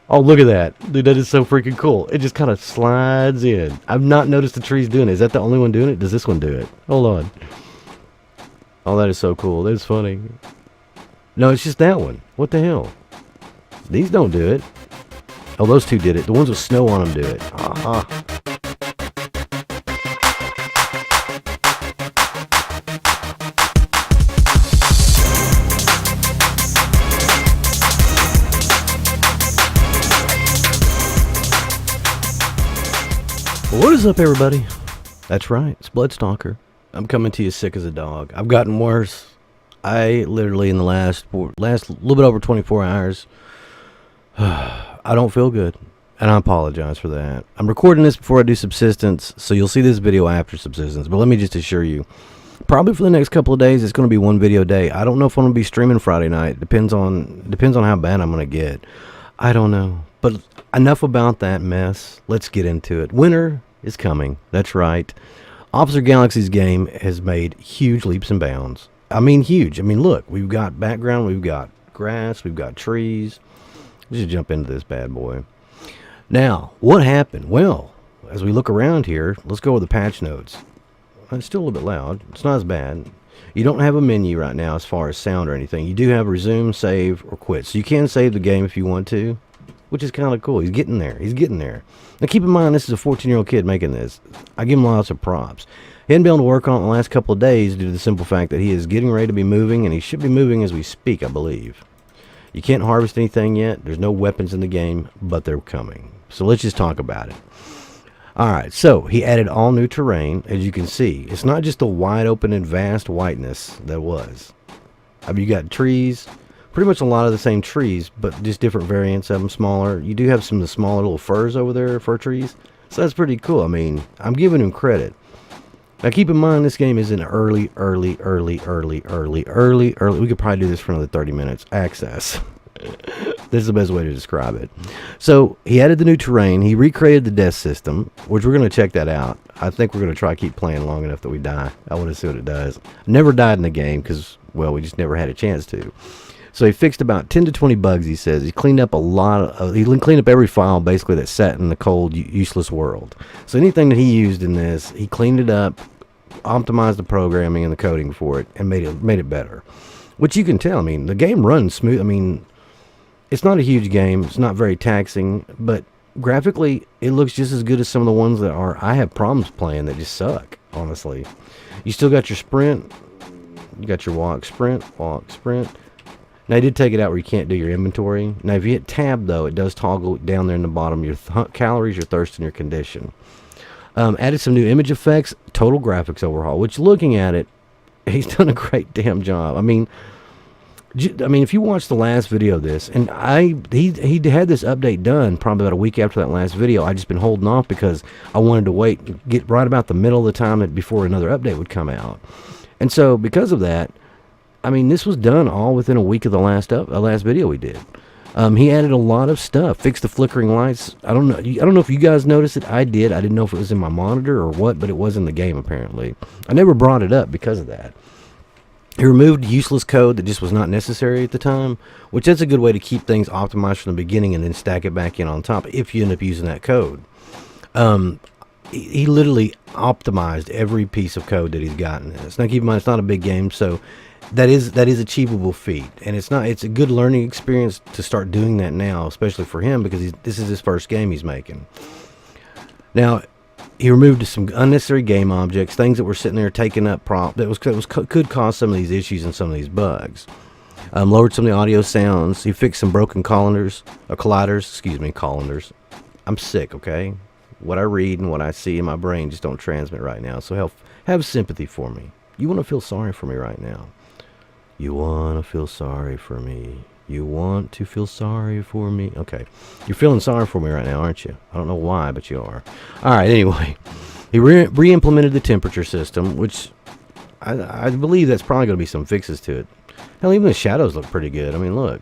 Oh, look at that. Dude, that is so freaking cool. It just kind of slides in. I've not noticed the trees doing it. Is that the only one doing it? Does this one do it? Hold on. Oh, that is so cool. That is funny. No, it's just that one. What the hell? These don't do it. Oh, those two did it. The ones with snow on them do it. Aha. What is up, everybody? That's right. It's Bloodstalker. I'm coming to you sick as a dog. I've gotten worse. I literally, in the last little bit over 24 hours, I don't feel good. And I apologize for that. I'm recording this before I do Subsistence, so you'll see this video after Subsistence. But let me just assure you, probably for the next couple of days, it's going to be one video a day. I don't know if I'm going to be streaming Friday night. Depends on how bad I'm going to get. I don't know. But enough about that mess. Let's get into it. Winter is coming. That's right. Officer Galaxy's game has made huge leaps and bounds. I mean, huge. I mean, look, we've got background, we've got grass, we've got trees. Let's just jump into this bad boy. Now, what happened? Well, as we look around here, let's go with the patch notes. It's still a little bit loud. It's not as bad. You don't have a menu right now as far as sound or anything. You do have resume, save, or quit. So you can save the game if you want to, which is kind of cool. He's getting there. He's getting there. Now, keep in mind, this is a 14-year-old kid making this. I give him lots of props. He hadn't been able to work on it the last couple of days due to the simple fact that he is getting ready to be moving, and he should be moving as we speak, I believe. You can't harvest anything yet. There's no weapons in the game, but they're coming. So let's just talk about it. Alright, so he added all new terrain, as you can see. It's not just the wide open and vast whiteness that was. I mean, you got trees, pretty much a lot of the same trees, but just different variants of them, smaller. You do have some of the smaller little firs over there, fir trees. So that's pretty cool. I mean, I'm giving him credit. Now keep in mind, this game is in early. We could probably do this for another 30 minutes. Access. This is the best way to describe it. So he added the new terrain. He recreated the death system, which we're going to check that out. I think we're going to try to keep playing long enough that we die. I want to see what it does. Never died in the game because, well, we just never had a chance to. So he fixed about 10 to 20 bugs, he says. He cleaned up he cleaned up every file, basically, that sat in the cold, useless world. So anything that he used in this, he cleaned it up, optimized the programming and the coding for it, and made it better. Which you can tell. I mean, the game runs smooth. I mean, it's not a huge game. It's not very taxing, but graphically, it looks just as good as some of the ones that I have problems playing that just suck, honestly. You still got your sprint. You got your walk, sprint. Now, I did take it out where you can't do your inventory. Now, if you hit tab, though, it does toggle down there in the bottom your calories, your thirst, and your condition. Added some new image effects, total graphics overhaul, which, looking at it, he's done a great damn job. I mean, if you watch the last video of this, and he had this update done probably about a week after that last video. I just been holding off because I wanted to wait, get right about the middle of the time before another update would come out. And so, because of that, I mean, this was done all within a week of the last video we did. He added a lot of stuff, fixed the flickering lights. I don't know if you guys noticed it. I did. I didn't know if it was in my monitor or what, but it was in the game apparently. I never brought it up because of that. He removed useless code that just was not necessary at the time, which that's a good way to keep things optimized from the beginning and then stack it back in on top if you end up using that code. He literally optimized every piece of code that he's gotten. Now keep in mind, it's not a big game, so that is achievable feat, and it's a good learning experience to start doing that now, especially for him because this is his first game he's making. Now, he removed some unnecessary game objects, things that were sitting there taking up prop could cause some of these issues and some of these bugs. Lowered some of the audio sounds. He fixed some broken colliders. I'm sick, okay? What I read and what I see in my brain just don't transmit right now, so have sympathy for me. You want to feel sorry for me right now. You want to feel sorry for me. You want to feel sorry for me. Okay. You're feeling sorry for me right now, aren't you? I don't know why, but you are. Alright, anyway. He re-implemented the temperature system, which I believe that's probably going to be some fixes to it. Hell, even the shadows look pretty good. I mean, look.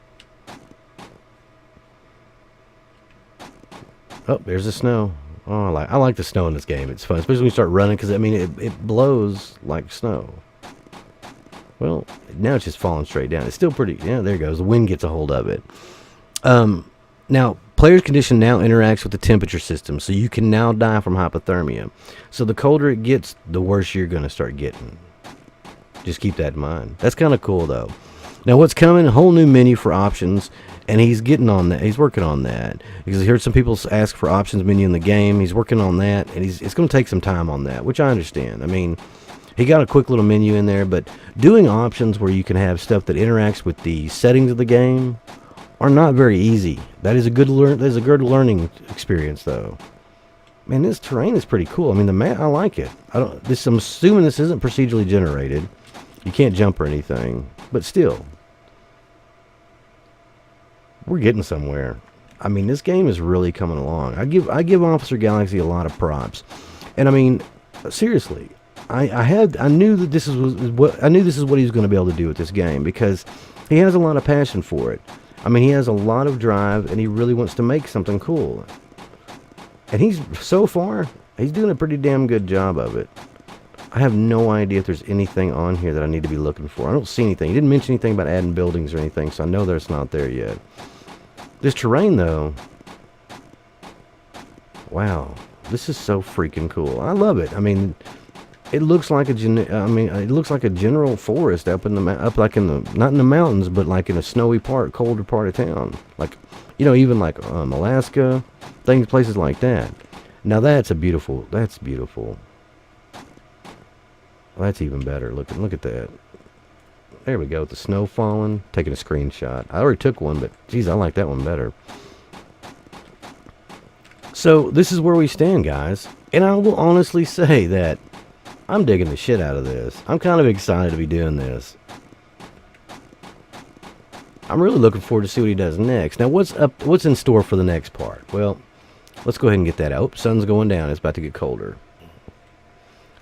Oh, there's the snow. Oh, I like the snow in this game. It's fun, especially when you start running, because, I mean, it blows like snow. Well, now it's just falling straight down. It's still pretty, yeah, there it goes. The wind gets a hold of it. Now, player's condition now interacts with the temperature system, so you can now die from hypothermia. So the colder it gets, the worse you're going to start getting. Just keep that in mind. That's kind of cool, though. Now, what's coming? A whole new menu for options, and he's getting on that. He's working on that because I heard some people ask for options menu in the game. He's working on that, and it's going to take some time on that, which I understand. I mean, he got a quick little menu in there, but doing options where you can have stuff that interacts with the settings of the game are not very easy. That is a good learning experience, though. Man, this terrain is pretty cool. I mean, the map, I like it. I'm assuming this isn't procedurally generated. You can't jump or anything, but still, we're getting somewhere. I mean, this game is really coming along. I give Officer Galaxy a lot of props, and I mean, seriously, I knew that this is what he was going to be able to do with this game because he has a lot of passion for it. I mean, he has a lot of drive, and he really wants to make something cool. And he's doing a pretty damn good job of it. I have no idea if there's anything on here that I need to be looking for. I don't see anything. He didn't mention anything about adding buildings or anything, so I know that's not there yet. This terrain, though, wow, this is so freaking cool. I love it. I mean, it looks like a general forest up in the not in the mountains, but like in a snowy colder part of town. Like, you know, even like Alaska, places like that. Now that's beautiful. Well, that's even better. Look at that. There we go. The snow falling. Taking a screenshot. I already took one, but geez, I like that one better. So this is where we stand, guys. And I will honestly say that I'm digging the shit out of this. I'm kind of excited to be doing this. I'm really looking forward to see what he does next. Now, what's in store for the next part? Well, let's go ahead and get that out. Oh, sun's going down. It's about to get colder.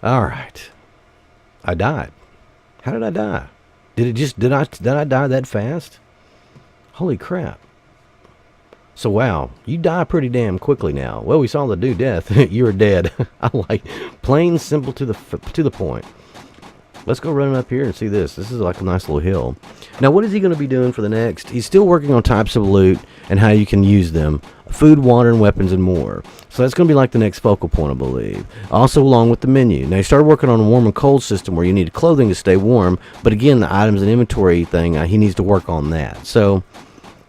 All right. I died. How did I die? Did I die that fast? Holy crap. So wow, you die pretty damn quickly now. Well, we saw the do death. You were dead. I like plain simple to the point. Let's go running up here and see this. This is like a nice little hill. Now, what is he going to be doing for the next? He's still working on types of loot and how you can use them. Food, water, and weapons, and more. So that's going to be like the next focal point, I believe. Also, along with the menu. Now, he started working on a warm and cold system where you need clothing to stay warm. But again, the items and inventory thing, he needs to work on that. So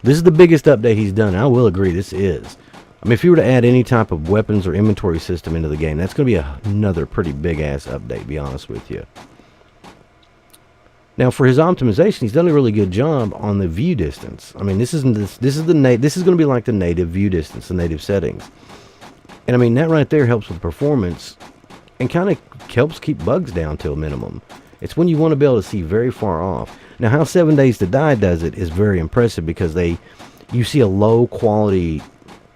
this is the biggest update he's done. I will agree, this is. I mean, if you were to add any type of weapons or inventory system into the game, that's going to be another pretty big-ass update, to be honest with you. Now, for his optimization, he's done a really good job on the view distance. I mean, this is going to be like the native view distance, the native settings. And I mean, that right there helps with performance and kind of helps keep bugs down to a minimum. It's when you want to be able to see very far off. Now, how 7 Days to Die does it is very impressive because you see a low quality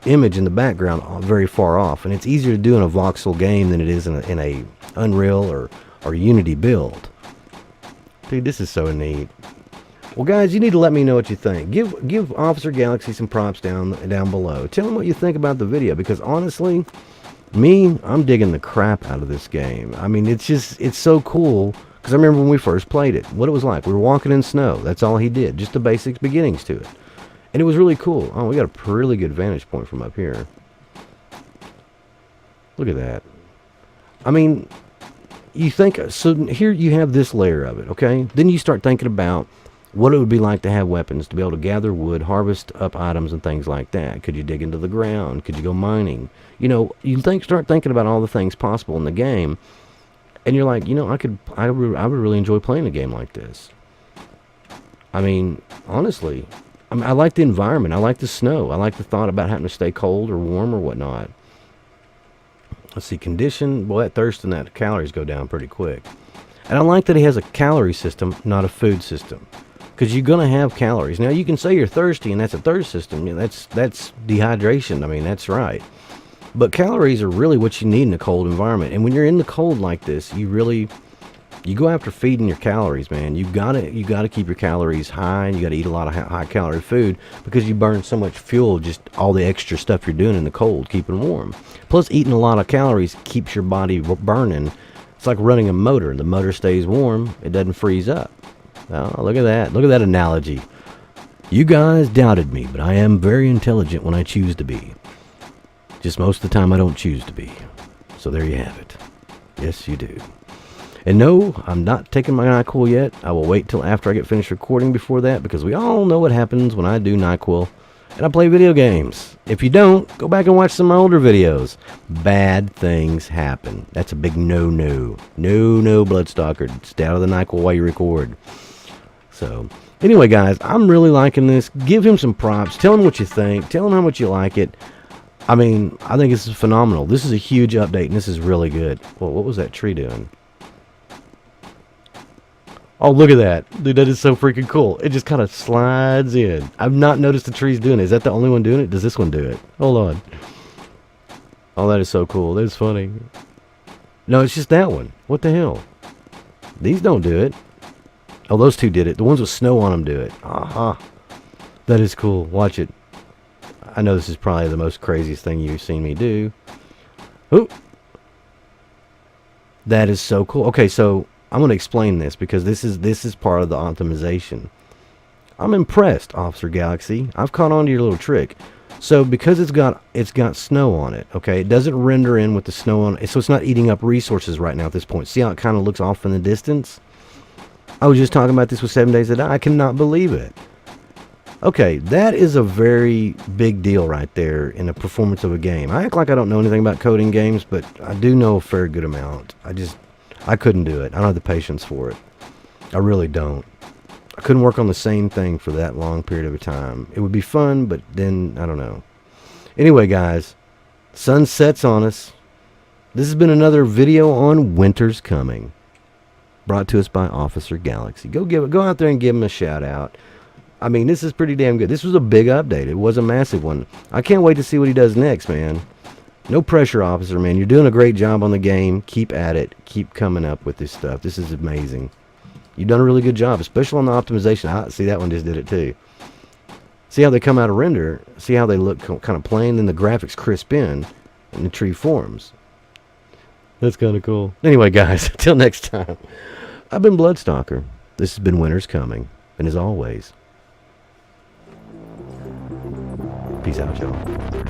image in the background very far off, and it's easier to do in a voxel game than it is in a Unreal or Unity build. Dude, this is so neat. Well, guys, you need to let me know what you think. Give Officer Galaxy some props down below. Tell him what you think about the video, because honestly, I'm digging the crap out of this game. I mean, it's so cool, because I remember when we first played it, what it was like. We were walking in snow. That's all he did, just the basic beginnings to it. And it was really cool. Oh, we got a really good vantage point from up here. Look at that. I mean, you think, so here you have this layer of it, okay? Then you start thinking about what it would be like to have weapons, to be able to gather wood, harvest up items and things like that. Could you dig into the ground? Could you go mining? You know, start thinking about all the things possible in the game, and you're like, you know, I would really enjoy playing a game like this. I mean, honestly, I like the environment. I like the snow. I like the thought about having to stay cold or warm or whatnot. Let's see, condition. Boy, that thirst and that calories go down pretty quick. And I like that he has a calorie system, not a food system. Because you're going to have calories. Now, you can say you're thirsty, and that's a thirst system. You know, that's dehydration. I mean, that's right. But calories are really what you need in a cold environment. And when you're in the cold like this, you go after feeding your calories, man. You gotta keep your calories high, and you gotta eat a lot of high calorie food, because you burn so much fuel, just all the extra stuff you're doing in the cold, keeping warm. Plus, eating a lot of calories keeps your body burning. It's like running a motor. The motor stays warm, it doesn't freeze up. Oh, look at that. Look at that analogy. You guys doubted me, but I am very intelligent when I choose to be. Just most of the time I don't choose to be. So there you have it. Yes, you do. And no, I'm not taking my NyQuil yet. I will wait till after I get finished recording before that, because we all know what happens when I do NyQuil and I play video games. If you don't, go back and watch some of my older videos. Bad things happen. That's a big no-no. No, Bloodstalker. Stay out of the NyQuil while you record. So, anyway, guys, I'm really liking this. Give him some props. Tell him what you think. Tell him how much you like it. I mean, I think this is phenomenal. This is a huge update, and this is really good. Well, what was that tree doing? Oh, look at that. Dude, that is so freaking cool. It just kind of slides in. I've not noticed the trees doing it. Is that the only one doing it? Does this one do it? Hold on. Oh, that is so cool. That is funny. No, it's just that one. What the hell? These don't do it. Oh, those two did it. The ones with snow on them do it. Aha. That is cool. Watch it. I know this is probably the most craziest thing you've seen me do. Ooh. That is so cool. Okay, so I'm going to explain this because this is part of the optimization. I'm impressed, Officer Galaxy. I've caught on to your little trick. So because it's got snow on it, okay, it doesn't render in with the snow on it, so it's not eating up resources right now at this point. See how it kind of looks off in the distance? I was just talking about this with 7 Days to Die. I cannot believe it. Okay, that is a very big deal right there in the performance of a game. I act like I don't know anything about coding games, but I do know a fair good amount. I couldn't do it. I don't have the patience for it. I really don't. I couldn't work on the same thing for that long period of a time. It would be fun, but then, I don't know. Anyway, guys, sun sets on us. This has been another video on Winter's Coming, brought to us by Officer Galaxy. Go out there and give him a shout out. I mean, this is pretty damn good. This was a big update. It was a massive one. I can't wait to see what he does next, man. No pressure, Officer, man. You're doing a great job on the game. Keep at it. Keep coming up with this stuff. This is amazing. You've done a really good job, especially on the optimization. See, that one just did it too. See how they come out of render? See how they look kind of plain? Then the graphics crisp in, and the tree forms. That's kind of cool. Anyway, guys, until next time, I've been Bloodstalker. This has been Winter's Coming. And as always, peace out, y'all.